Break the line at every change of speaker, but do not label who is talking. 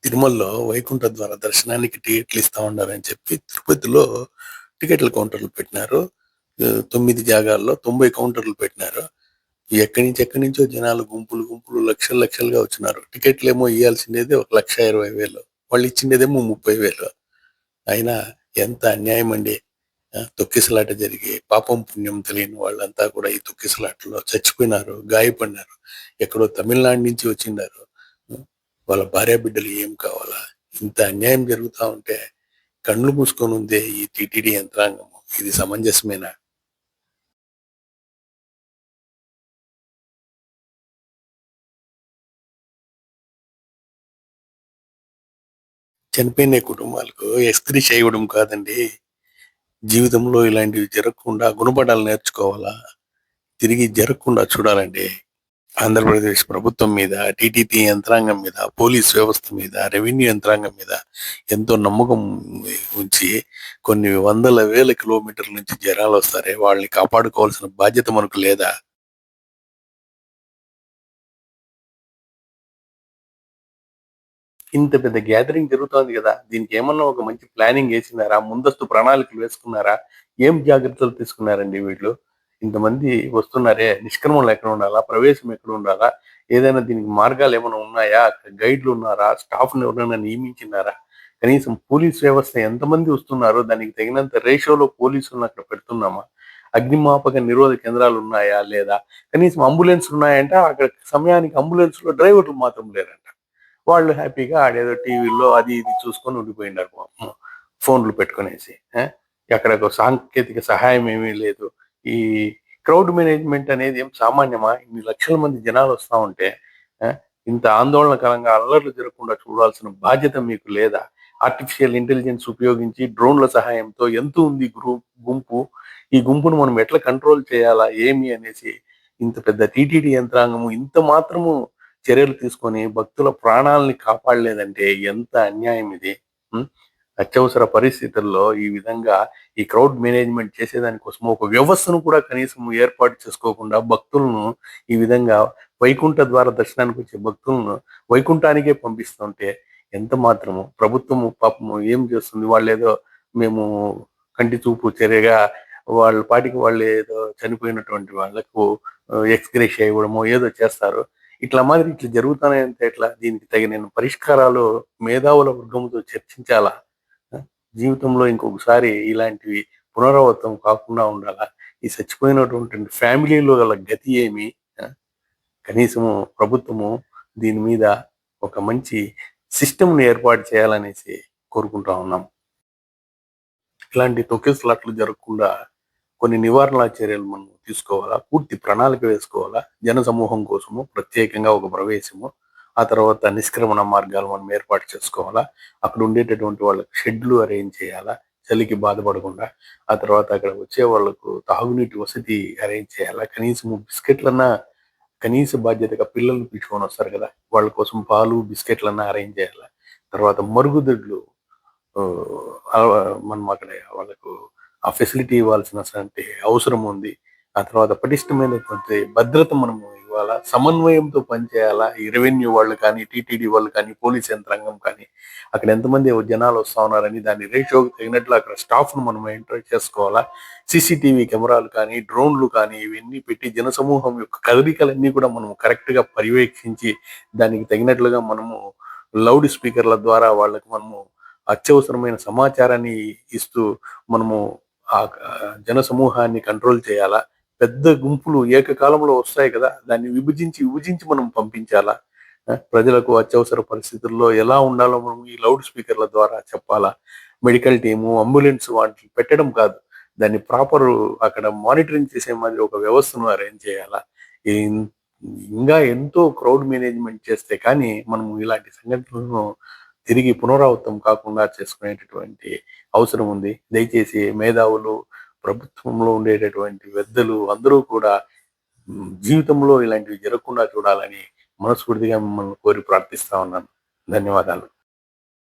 తిరుమలలో వైకుంఠ ద్వార దర్శనానికి టికెట్లు ఇస్తా ఉండాలని చెప్పి తిరుపతిలో టికెట్ల కౌంటర్లు పెట్టినారు. 9 జాగాల్లో 90 కౌంటర్లు పెట్టినారు. ఎక్కడి నుంచో జనాలు గుంపులు గుంపులు లక్షలు లక్షలుగా వచ్చినారు. టికెట్లేమో ఇయ్యాల్సిందేది 1,20,000 వాళ్ళు ఇచ్చిండేదేమో 30,000. అయినా ఎంత అన్యాయం అండి. తొక్కిసలాట జరిగి పాపం పుణ్యం తెలియని వాళ్ళంతా కూడా ఈ తొక్కిసలాటలో చచ్చిపోయినారు, గాయపడినారు. ఎక్కడో తమిళనాడు నుంచి వచ్చిండారు. వాళ్ళ భార్య బిడ్డలు ఏం కావాలా? ఇంత అన్యాయం జరుగుతా ఉంటే కళ్ళు మూసుకొని ఉందే ఈ టిటిడి యంత్రాంగము. ఇది సమంజసమేనా? చనిపోయిన కుటుంబాలకు ఎక్స్‌గ్రేషియా ఇవ్వడం కాదండి. జీవితంలో ఇలాంటివి జరగకుండా గుణపాఠాలు నేర్చుకోవాలా? తిరిగి జరగకుండా చూడాలండి. ఆంధ్రప్రదేశ్ ప్రభుత్వం మీద, టీటీడీ యంత్రాంగం మీద, పోలీస్ వ్యవస్థ మీద, రెవెన్యూ యంత్రాంగం మీద ఎంతో నమ్మకం ఉంచి కొన్ని వందల వేల కిలోమీటర్ల నుంచి జనాలొస్తారే వాళ్ళని కాపాడుకోవాల్సిన బాధ్యత మనకు లేదా? ఇంత పెద్ద గ్యాదరింగ్ జరుగుతోంది గదా! దీనికేమన్నా ఒక మంచి ప్లానింగ్ యేసినారా? ముందస్తు ప్రణాళికలు వేసుకున్నారా? ఏం జాగ్రత్తలు తీసుకున్నారండి వీళ్ళు? ఇంతమంది వస్తున్నారే నిష్క్రమణ ఎక్కడ ఉండాలా? ప్రవేశం ఎక్కడ ఉండాలా? ఏదైనా దీనికి మార్గాలేమైనా ఉన్నాయా? అక్కడ గైడ్‌లున్నారా? స్టాఫ్‌ని ఎవరినైనా నియమించినారా? కనీసం పోలీస్ వ్యవస్థ ఎంతమంది వస్తున్నారో దానికి తగినంత రేషియోలో పోలీసులను అక్కడ పెడుతున్నామా? అగ్నిమాపక నిరోధక కేంద్రాలున్నాయా? లేదా? కనీసం అంబులెన్స్‌లున్నాయంటే అక్కడ సమయానికి అంబులెన్స్‌లో డ్రైవర్లు మాత్రం లేరంట. వాళ్ళు హ్యాపీగా ఆడేదో టీవీల్లో అది ఇది చూసుకొని ఉండిపోయినారు పాపం. ఫోన్‌లు పెట్టుకొనేసి. అక్కడొక సాంకేతిక సహాయం ఏమీ లేదు. ఈ క్రౌడ్ మేనేజ్‌మెంట్ అనేది ఏం సామాన్యమా? ఇన్ని లక్షల మంది జనాలొస్తా ఉంటే ఆ! ఇంత ఆందోళనకరంగా అల్లర్లు జరగకుండా చూడాల్సిన బాధ్యత మీకు లేదా? ఆర్టిఫిషియల్ ఇంటెలిజెన్స్ ఉపయోగించి డ్రోన్‌ల సహాయంతో ఎంత ఉంది గుంపు. ఈ గుంపును మనం ఎట్లా కంట్రోల్ చేయాలా? ఏమి అనేసి ఇంత పెద్ద టీటీడీ యంత్రాంగము ఇంత మాత్రము చర్యలు తీసుకొని భక్తుల ప్రాణాలని కాపాడలేదంటే ఎంత అన్యాయం ఇది. హ్మ్. అత్యవసర పరిస్థితుల్లో ఈ విధంగా ఈ క్రౌడ్ మేనేజ్‌మెంట్ చేసేదాని కోసం ఒక వ్యవస్థను కూడా కనీసం ఏర్పాటు చేసుకోకుండా భక్తులను ఈ విధంగా వైకుంఠ ద్వార దర్శనానికొచ్చే భక్తులను వైకుంఠానికే పంపిస్తుంటే ఎంత మాత్రము ప్రభుత్వము పాపము ఏం చేస్తుంది? వాళ్ళేదో మేము కంటి చూపు చర్యగా వాళ్ళ పాటికి వాళ్ళేదో చనిపోయినటువంటి వాళ్ళకు ఎక్స్‌గ్రేషియా ఇవ్వడమో ఏదో చేస్తారు. ఇట్లా జరుగుతున్నాయంటే ఎట్లా? దీనికి తగిన పరిష్కారాలు మేధావుల వర్గంతో చర్చించాలా? ఆ! జీవితంలో ఇంకొకసారి ఇలాంటివి పునరావృతం కాకుండా ఉండాలా? ఈ చచ్చిపోయినటువంటి ఫ్యామిలీలో గల గతి ఏమి? ఆ! కనీసము ప్రభుత్వము దీని మీద ఒక మంచి సిస్టమ్‌ని ఏర్పాటు చేయాలనేసి కోరుకుంటా ఉన్నాం. ఇలాంటి తొక్కిసలాటలు జరగకుండా కొన్ని నివారణా చర్యలు మనం తీసుకోవాలా. పూర్తి ప్రణాళిక వేసుకోవాలా. జనసమూహం కోసము ప్రత్యేకంగా ఒక ప్రవేశము. ఆ తర్వాత నిష్క్రమణ మార్గాలు మనం ఏర్పాటు చేసుకోవాలా. అక్కడ ఉండేటటువంటి వాళ్ళకి షెడ్‌లు అరేంజ్ చేయాలా. చలికి బాధపడకుండా. ఆ తర్వాత అక్కడ వచ్చే వాళ్ళకు తాగునీటి వసతి అరేంజ్ చేయాలా. కనీసము బిస్కెట్‌లన్నా కనీస బాధ్యతగా పిల్లల్ని పిలుచుకొనొస్తారు గదా! వాళ్ళ కోసం పాలు, బిస్కెట్‌లన్నా అరేంజ్ చేయాలా. తర్వాత మరుగుదొడ్లు మనం అక్కడ వాళ్ళకు ఆ ఫెసిలిటీ ఇవ్వాల్సినటువంటి అవసరం ఉంది. ఆ తర్వాత పటిష్టమైనటువంటి భద్రత మనము ఇవ్వాలా. సమన్వయంతో పనిచేయాలా. ఈ రెవెన్యూ వాళ్ళు కానీ, టీటీడీ వాళ్ళు కానీ, పోలీస్ యంత్రాంగం కానీ, అక్కడ ఎంతమంది జనాలు వస్తా ఉన్నారని దాని రేషియోకి తగినట్లు అక్కడ స్టాఫ్‌ను మనం ఎంటర్ చేసుకోవాలా. సీసీటీవీ కెమెరాలు కానీ, డ్రోన్‌లు కానీ ఇవన్నీ పెట్టి జనసమూహం యొక్క కదలికలన్నీ కూడా మనం కరెక్ట్‌గా పర్యవేక్షించి దానికి తగినట్లుగా మనము లౌడ్ స్పీకర్‌ల ద్వారా వాళ్ళకి మనము అత్యవసరమైన సమాచారాన్ని ఇస్తూ మనము జనసమూహాన్ని కంట్రోల్ చేయాలా. పెద్ద గుంపులు ఏకకాలంలో వస్తాయి కదా! దాన్ని విభజించి మనం పంపించాలా. ప్రజలకు అత్యవసర పరిస్థితుల్లో ఎలా ఉండాలో మనం ఈ లౌడ్ స్పీకర్‌ల ద్వారా చెప్పాలా. మెడికల్ టీము, అంబులెన్స్ వాటిని పెట్టడం కాదు. దాన్ని అక్కడ మానిటరింగ్ చేసే మాదిరి ఒక వ్యవస్థను అరేంజ్ చేయాలా. ఇన్ ఇంగా ఎంతో క్రౌడ్ మేనేజ్‌మెంట్ చేస్తే కానీ మనము ఇలాంటి సంఘటనలను తిరిగి పునరావృతం కాకుండా చేసుకునేటటువంటి అవసరం ఉంది. దయచేసి మేధావులు, ప్రభుత్వంలో ఉండేటటువంటి పెద్దలు అందరూ కూడా జీవితంలో ఇలాంటివి జరగకుండా చూడాలని మనస్ఫూర్తిగా మిమ్మల్ని కోరి ప్రార్థిస్తా ఉన్నాను. ధన్యవాదాలు.